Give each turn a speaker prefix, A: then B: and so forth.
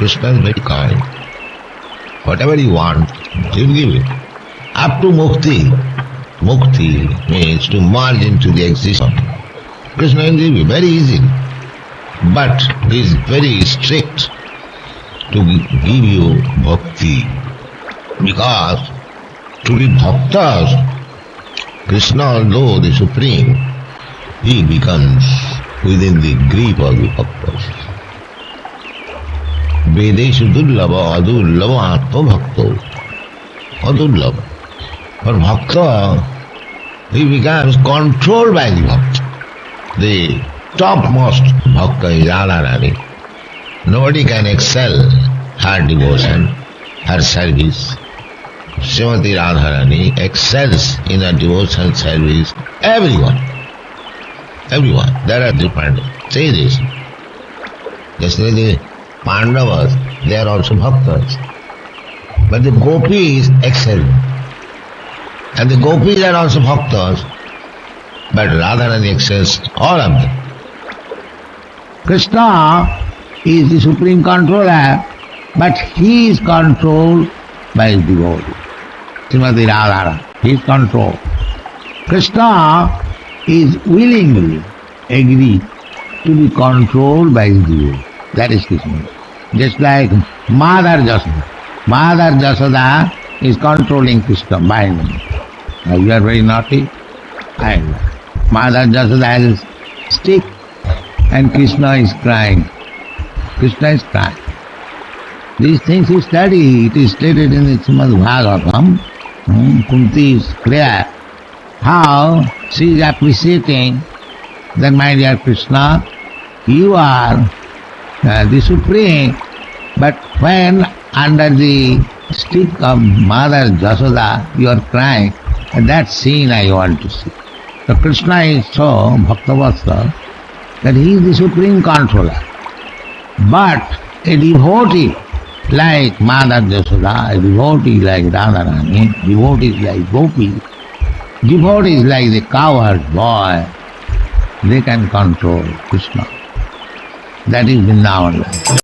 A: Krishna is very kind. Whatever you want, he'll give it. Up to mukti. Mukti means to merge into the existence. Krishna will give you very easily. But he is very strict to give you bhakti. Because to be bhaktas, Krishna, although the Supreme, he becomes within the grip of the bhaktas. Vedeshu durlava adurlava atma bhakto. Adurlava. For bhakta, he becomes controlled by the bhakta. The topmost bhakta is Radharani. Nobody can excel her devotion, her service. Srimati Radharani excels in her devotion service. Everyone. There are different stages. Just like the Pandavas, they are also bhaktas. But the gopis excel. And the gopis are also bhaktas. But Radharani excels all of them.
B: Krishna is the supreme controller, but he is controlled by his devotee. Srimati Radharani, he is controlled. Krishna is willingly agreed to be controlled by his devotee. That is Krishna. Just like Mother Jasoda. Mother Jasoda is controlling Krishna by him. Now you are very naughty. Mother Jasoda has a stick and Krishna is crying. Krishna is crying. These things you study, it is stated in the Srimad Bhagavatam. Kunti is clear how she is appreciating that, my dear Krishna, you are the Supreme, but when under the stick of Mother Jasoda you are crying, that scene I want to see. So Krishna is so bhaktavasta that he is the supreme controller. But a devotee like Mother Jasoda, a devotee like Radharani, devotees like Gopi, devotees like the cowherd boy, they can control Krishna. That is Vrindavan life.